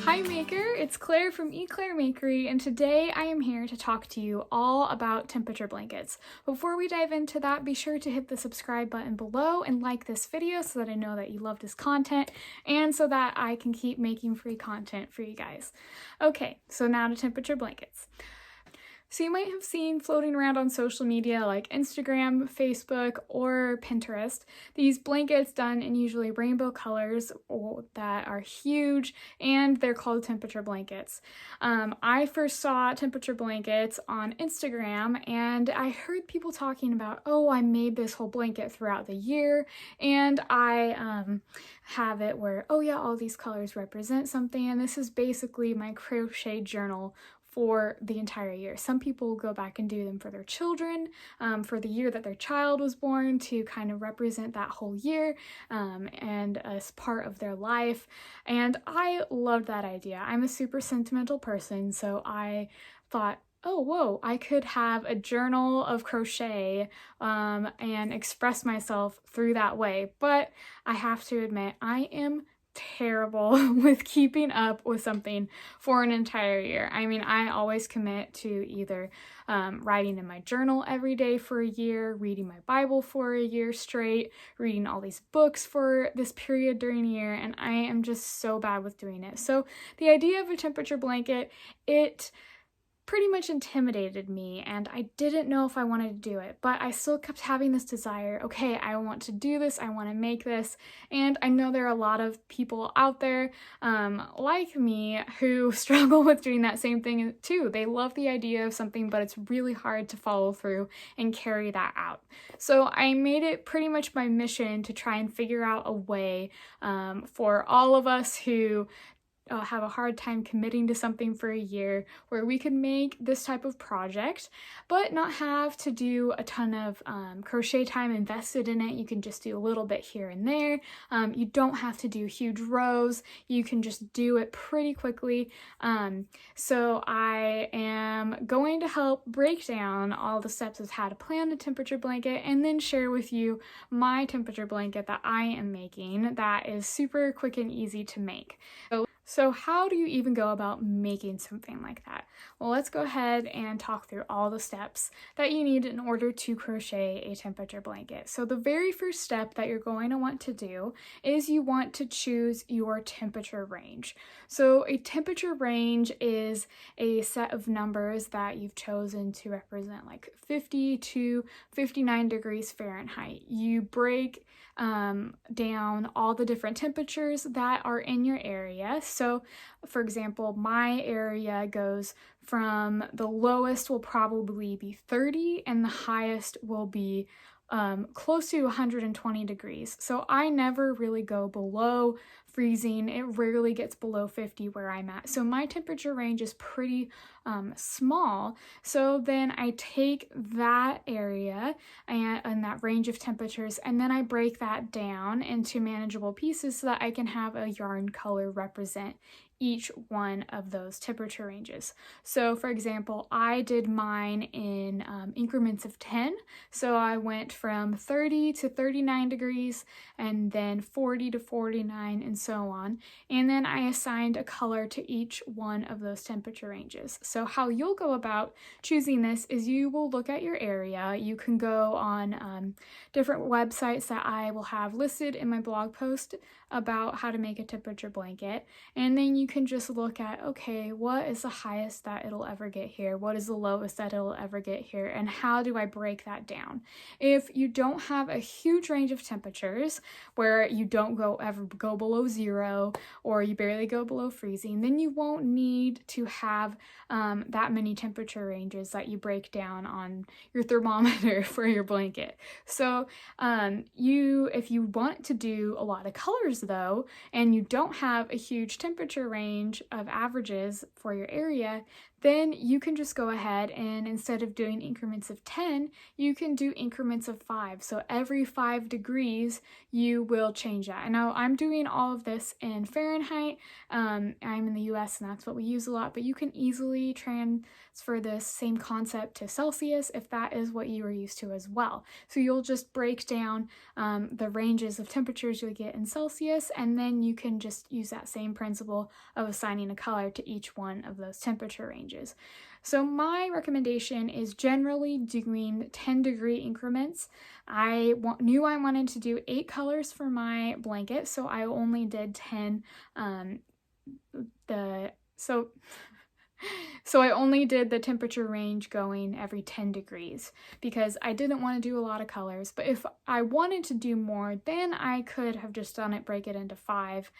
Hi Maker, it's Claire from Eclair Makery, and today I am here to talk to you all about temperature blankets. Before we dive into that, be sure to hit the subscribe button below and like this video so that I know that you love this content and so that I can keep making free content for you guys. Okay, so now to temperature blankets. So you might have seen floating around on social media like Instagram, Facebook, or Pinterest these blankets done in usually rainbow colors that are huge, and they're called temperature blankets. I first saw temperature blankets on Instagram, and I heard people talking about, oh, I made this whole blanket throughout the year, and I have it where, oh yeah, all these colors represent something, and this is basically my crochet journal for the entire year. Some people go back and do them for their children, for the year that their child was born, to kind of represent that whole year and as part of their life. And I loved that idea. I'm a super sentimental person, so I thought, oh, whoa, I could have a journal of crochet and express myself through that way. But I have to admit, I am terrible with keeping up with something for an entire year. I mean, I always commit to either writing in my journal every day for a year, reading my Bible for a year straight, reading all these books for this period during a year, and I am just so bad with doing it. So the idea of a temperature blanket, it pretty much intimidated me, and I didn't know if I wanted to do it, but I still kept having this desire. Okay, I want to do this, I want to make this, and I know there are a lot of people out there like me who struggle with doing that same thing too. They love the idea of something, but it's really hard to follow through and carry that out. So I made it pretty much my mission to try and figure out a way for all of us who have a hard time committing to something for a year, where we could make this type of project but not have to do a ton of crochet time invested in it. You can just do a little bit here and there. You don't have to do huge rows. You can just do it pretty quickly. So I am going to help break down all the steps of how to plan a temperature blanket and then share with you my temperature blanket that I am making that is super quick and easy to make. So how do you even go about making something like that? Well, let's go ahead and talk through all the steps that you need in order to crochet a temperature blanket. So the very first step that you're going to want to do is you want to choose your temperature range. So a temperature range is a set of numbers that you've chosen to represent like 50 to 59 degrees Fahrenheit. You break down all the different temperatures that are in your area. So for example, my area goes from the lowest will probably be 30 and the highest will be close to 120 degrees. So I never really go below freezing. It rarely gets below 50 where I'm at. So my temperature range is pretty small. So then I take that area and that range of temperatures, and then I break that down into manageable pieces so that I can have a yarn color represent each one of those temperature ranges. So for example, I did mine in increments of 10. So I went from 30 to 39 degrees and then 40 to 49 and so on. And then I assigned a color to each one of those temperature ranges. So how you'll go about choosing this is you will look at your area. You can go on different websites that I will have listed in my blog post about how to make a temperature blanket, and then you can just look at, okay, what is the highest that it'll ever get here? What is the lowest that it'll ever get here? And how do I break that down? If you don't have a huge range of temperatures where you don't ever go below zero or you barely go below freezing, then you won't need to have that many temperature ranges that you break down on your thermometer for your blanket. So if you want to do a lot of colors though, and you don't have a huge temperature range of averages for your area, then you can just go ahead and instead of doing increments of 10, you can do increments of 5. So every 5 degrees, you will change that. And now I'm doing all of this in Fahrenheit. I'm in the US and that's what we use a lot, but you can easily transfer this same concept to Celsius if that is what you are used to as well. So you'll just break down the ranges of temperatures you'll get in Celsius, and then you can just use that same principle of assigning a color to each one of those temperature ranges. So my recommendation is generally doing 10-degree increments. I knew I wanted to do 8 colors for my blanket, so I only did 10. So I only did the temperature range going every 10 degrees because I didn't want to do a lot of colors. But if I wanted to do more, then I could have just done it, break it into 5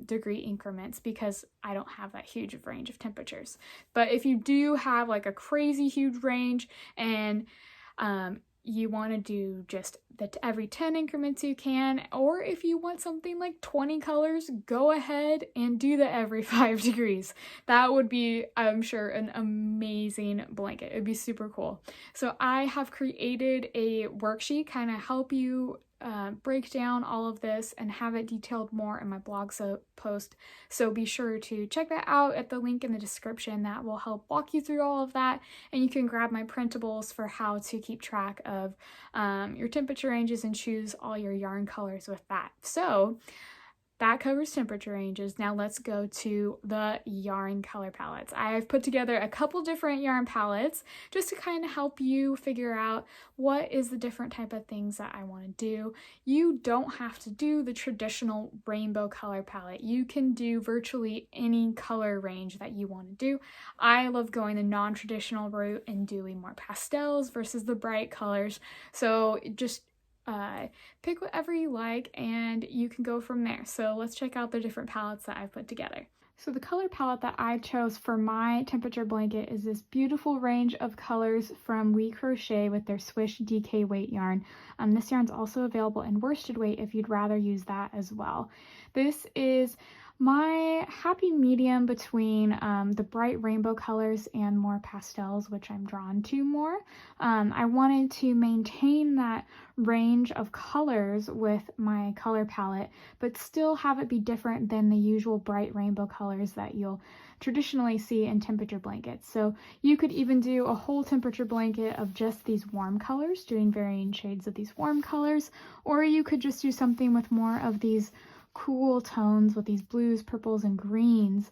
degree increments because I don't have that huge of range of temperatures. But if you do have like a crazy huge range and you want to do just every 10 increments you can, or if you want something like 20 colors, go ahead and do the every 5 degrees. That would be, I'm sure, an amazing blanket. It'd be super cool. So I have created a worksheet kind of help you break down all of this and have it detailed more in my blog post. So be sure to check that out at the link in the description. That will help walk you through all of that, and you can grab my printables for how to keep track of your temperature ranges and choose all your yarn colors with that. So that covers temperature ranges. Now let's go to the yarn color palettes. I've put together a couple different yarn palettes just to kind of help you figure out what is the different type of things that I want to do. You don't have to do the traditional rainbow color palette. You can do virtually any color range that you want to do. I love going the non-traditional route and doing more pastels versus the bright colors. So just pick whatever you like and you can go from there. So let's check out the different palettes that I've put together. So the color palette that I chose for my temperature blanket is this beautiful range of colors from We Crochet with their Swish DK weight yarn. This yarn's also available in worsted weight if you'd rather use that as well. This is my happy medium between the bright rainbow colors and more pastels, which I'm drawn to more. I wanted to maintain that range of colors with my color palette, but still have it be different than the usual bright rainbow colors that you'll traditionally see in temperature blankets. So you could even do a whole temperature blanket of just these warm colors, doing varying shades of these warm colors, or you could just do something with more of these cool tones with these blues, purples, and greens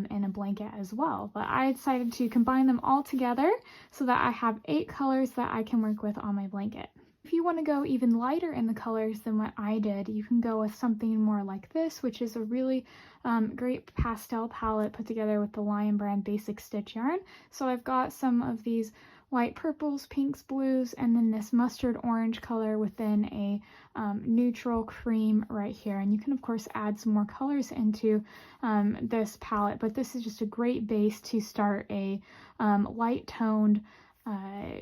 in a blanket as well. But I decided to combine them all together so that I have 8 colors that I can work with on my blanket. If you want to go even lighter in the colors than what I did, you can go with something more like this, which is a really great pastel palette put together with the Lion Brand Basic Stitch yarn. So I've got some of these white purples, pinks, blues, and then this mustard orange color within a neutral cream right here. And you can of course add some more colors into this palette, but this is just a great base to start a light toned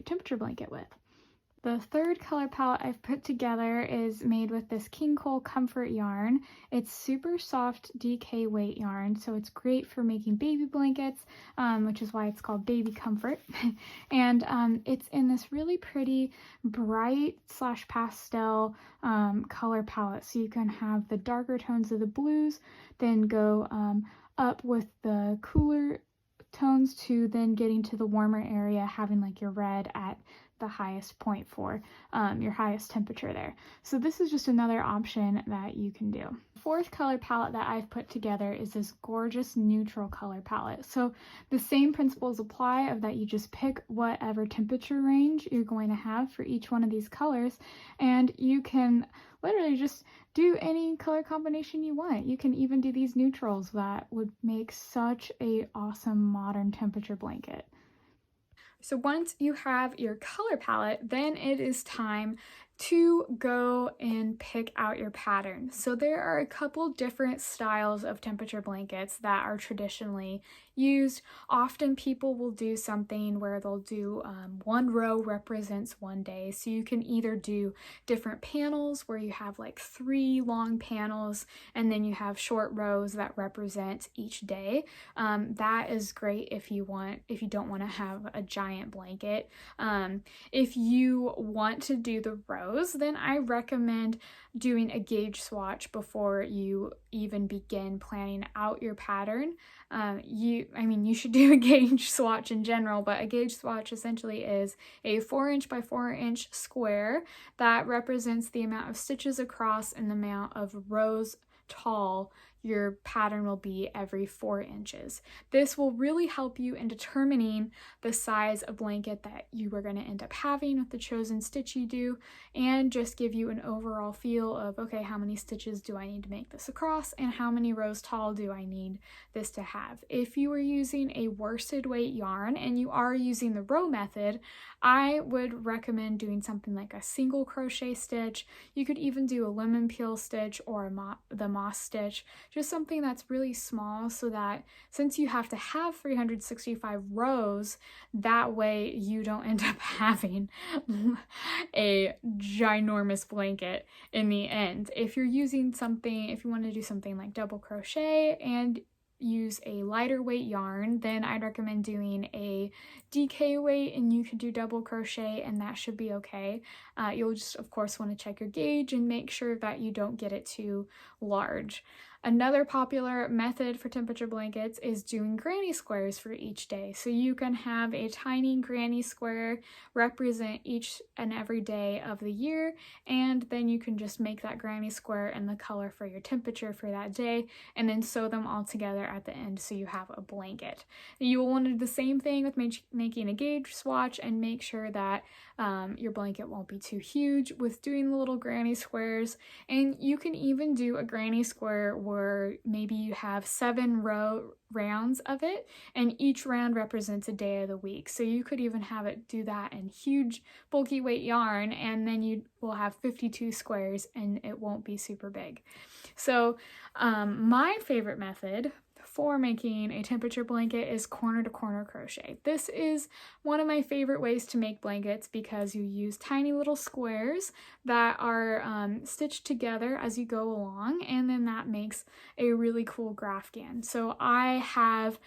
temperature blanket with. The third color palette I've put together is made with this King Cole Comfort yarn. It's super soft DK weight yarn, so it's great for making baby blankets, which is why it's called Baby Comfort. And it's in this really pretty bright / pastel color palette. So you can have the darker tones of the blues, then go up with the cooler tones to then getting to the warmer area, having like your red at the highest point for your highest temperature there. So this is just another option that you can do. The fourth color palette that I've put together is this gorgeous neutral color palette. So the same principles apply of that you just pick whatever temperature range you're going to have for each one of these colors, and you can literally just do any color combination you want. You can even do these neutrals that would make such a awesome modern temperature blanket. So once you have your color palette, then it is time to go and pick out your pattern. So there are a couple different styles of temperature blankets that are traditionally used. Often people will do something where they'll do one row represents one day. So you can either do different panels where you have like 3 long panels and then you have short rows that represent each day. That is great if you don't want to have a giant blanket. If you want to do the rows, then I recommend doing a gauge swatch before you even begin planning out your pattern. You should do a gauge swatch in general, but a gauge swatch essentially is a 4" by 4" square that represents the amount of stitches across and the amount of rows tall your pattern will be every 4 inches. This will really help you in determining the size of blanket that you are going to end up having with the chosen stitch you do, and just give you an overall feel of, okay, how many stitches do I need to make this across and how many rows tall do I need this to have. If you are using a worsted weight yarn and you are using the row method, I would recommend doing something like a single crochet stitch. You could even do a lemon peel stitch or the moss stitch, just something that's really small, so that since you have to have 365 rows, that way you don't end up having a ginormous blanket in the end. If you want to do something like double crochet and use a lighter weight yarn, then I'd recommend doing a DK weight, and you could do double crochet and that should be okay. You'll just of course want to check your gauge and make sure that you don't get it too large. Another popular method for temperature blankets is doing granny squares for each day. So you can have a tiny granny square represent each and every day of the year, and then you can just make that granny square and the color for your temperature for that day, and then sew them all together at the end so you have a blanket. You will want to do the same thing with making a gauge swatch and make sure that your blanket won't be too huge with doing the little granny squares. And you can even do a granny square where maybe you have 7 rounds of it and each round represents a day of the week. So you could even have it do that in huge bulky weight yarn, and then you will have 52 squares and it won't be super big. So my favorite method for making a temperature blanket is corner to corner crochet. This is one of my favorite ways to make blankets because you use tiny little squares that are stitched together as you go along, and then that makes a really cool grafghan. So I have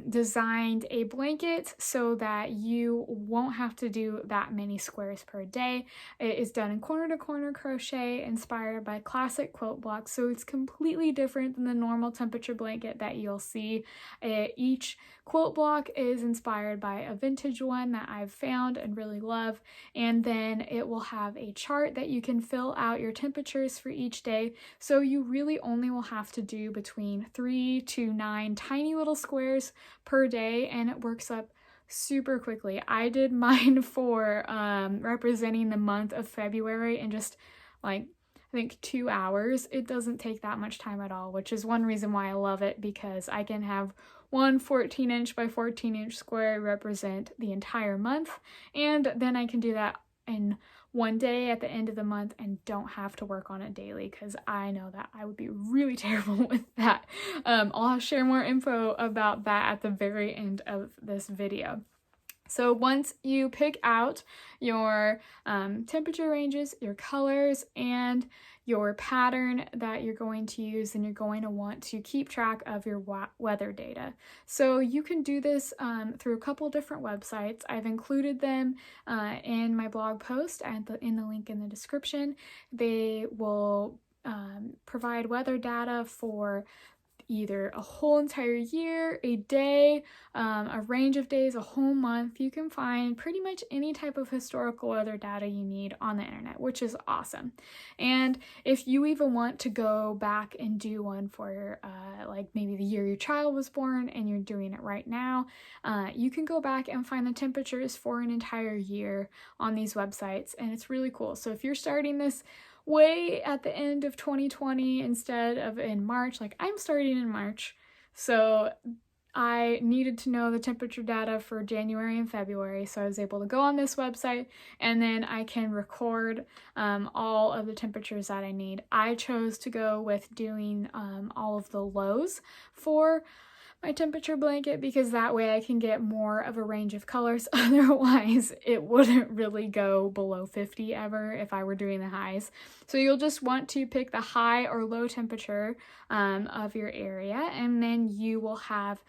designed a blanket so that you won't have to do that many squares per day. It is done in corner to corner crochet inspired by classic quilt blocks, so it's completely different than the normal temperature blanket that you'll see. Each quilt block is inspired by a vintage one that I've found and really love, and then it will have a chart that you can fill out your temperatures for each day, so you really only will have to do between 3 to 9 tiny little squares per day, and it works up super quickly. I did mine for representing the month of February in just like I think 2 hours. It doesn't take that much time at all, which is one reason why I love it, because I can have one 14" by 14" square represent the entire month, and then I can do that in one day at the end of the month and don't have to work on it daily, because I know that I would be really terrible with that. I'll share more info about that at the very end of this video. So once you pick out your temperature ranges, your colors, and your pattern that you're going to use, then you're going to want to keep track of your weather data. So you can do this through a couple different websites. I've included them in my blog post in the link in the description. They will provide weather data for either a whole entire year, a day, a range of days, a whole month. You can find pretty much any type of historical weather data you need on the internet, which is awesome. And if you even want to go back and do one for like maybe the year your child was born and you're doing it right now, you can go back and find the temperatures for an entire year on these websites, and it's really cool. So if you're starting this way at the end of 2020 instead of in March, like I'm starting in March, so I needed to know the temperature data for January and February, so I was able to go on this website and then I can record all of the temperatures that I need. I chose to go with doing all of the lows for my temperature blanket because that way I can get more of a range of colors. Otherwise, it wouldn't really go below 50 ever if I were doing the highs. So you'll just want to pick the high or low temperature of your area, and then you will have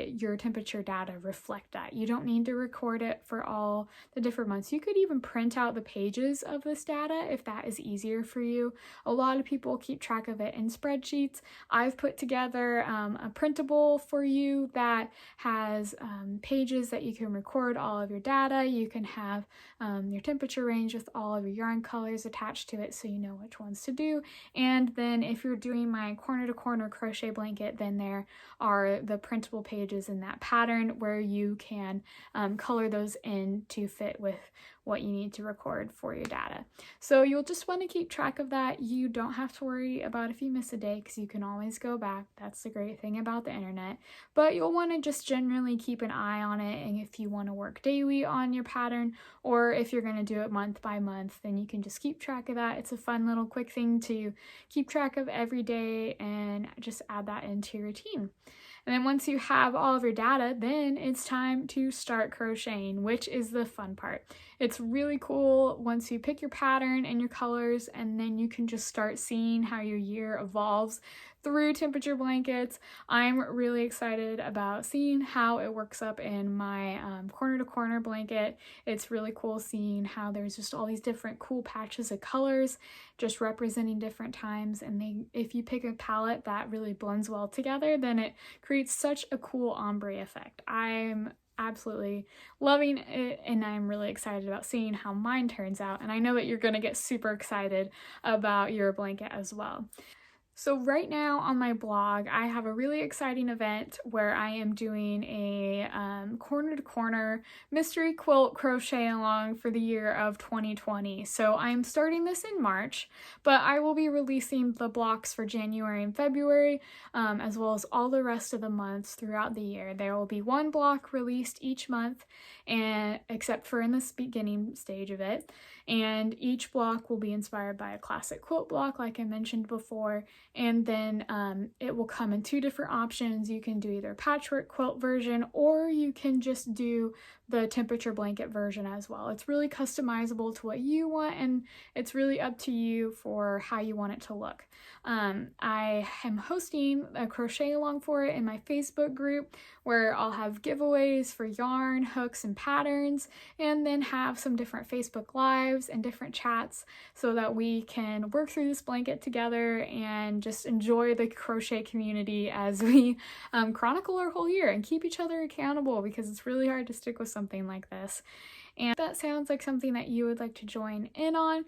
your temperature data reflect that. You don't need to record it for all the different months. You could even print out the pages of this data if that is easier for you. A lot of people keep track of it in spreadsheets. I've put together a printable for you that has pages that you can record all of your data. You can have your temperature range with all of your yarn colors attached to it so you know which ones to do. And then if you're doing my corner to corner crochet blanket, then there are the printable pages in that pattern where you can color those in to fit with what you need to record for your data. So you'll just want to keep track of that. You don't have to worry about if you miss a day because you can always go back. That's the great thing about the internet. But you'll want to just generally keep an eye on it, and if you want to work daily on your pattern, or if you're going to do it month by month, then you can just keep track of that. It's a fun little quick thing to keep track of every day and just add that into your routine. And then once you have all of your data, then it's time to start crocheting, which is the fun part. It's really cool once you pick your pattern and your colors, and then you can just start seeing how your year evolves through temperature blankets. I'm really excited about seeing how it works up in my corner to corner blanket. It's really cool seeing how there's just all these different cool patches of colors just representing different times, and if you pick a palette that really blends well together, then it creates such a cool ombre effect. I'm absolutely loving it, and I'm really excited about seeing how mine turns out, and I know that you're going to get super excited about your blanket as well. So right now on my blog, I have a really exciting event where I am doing a corner to corner mystery quilt crochet along for the year of 2020. So I'm starting this in March, but I will be releasing the blocks for January and February, as well as all the rest of the months throughout the year. There will be one block released each month, and except for in this beginning stage of it. And each block will be inspired by a classic quilt block, like I mentioned before. And then it will come in two different options. You can do either a patchwork quilt version, or you can just do the temperature blanket version as well. It's really customizable to what you want, and it's really up to you for how you want it to look. I am hosting a crochet along for it in my Facebook group, where I'll have giveaways for yarn, hooks, and patterns, and then have some different Facebook lives and different chats so that we can work through this blanket together and just enjoy the crochet community as we chronicle our whole year and keep each other accountable, because it's really hard to stick with something like this. And if that sounds like something that you would like to join in on,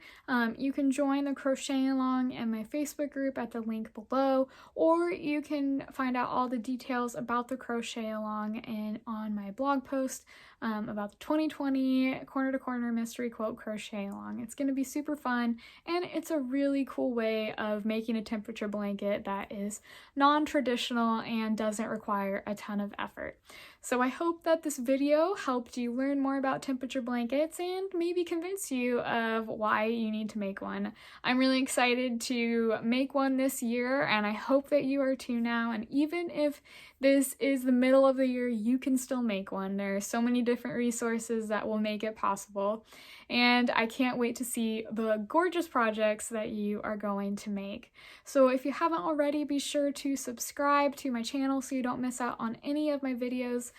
you can join the crochet along in my Facebook group at the link below, or you can find out all the details about the crochet along and on my blog post about the 2020 corner to corner mystery quilt crochet along. It's going to be super fun, and it's a really cool way of making a temperature blanket that is non-traditional and doesn't require a ton of effort. So I hope that this video helped you learn more about temperature blankets and maybe convince you of why you need to make one. I'm really excited to make one this year, and I hope that you are too now. And even if this is the middle of the year, you can still make one. There are so many different resources that will make it possible. And I can't wait to see the gorgeous projects that you are going to make. So if you haven't already, be sure to subscribe to my channel so you don't miss out on any of my videos.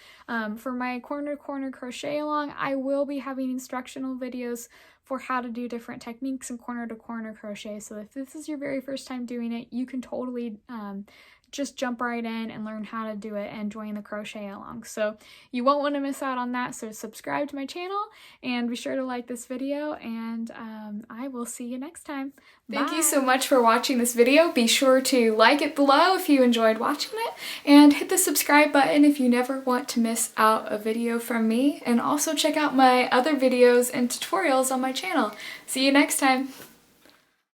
For my corner to corner crochet along, I will be having instructional videos for how to do different techniques in corner to corner crochet. So if this is your very first time doing it, you can totally just jump right in and learn how to do it and join the crochet along. So you won't want to miss out on that. So subscribe to my channel and be sure to like this video, and I will see you next time. Thank you so much for watching this video. Be sure to like it below if you enjoyed watching it, and hit the subscribe button if you never want to miss out a video from me, and also check out my other videos and tutorials on my channel. See you next time.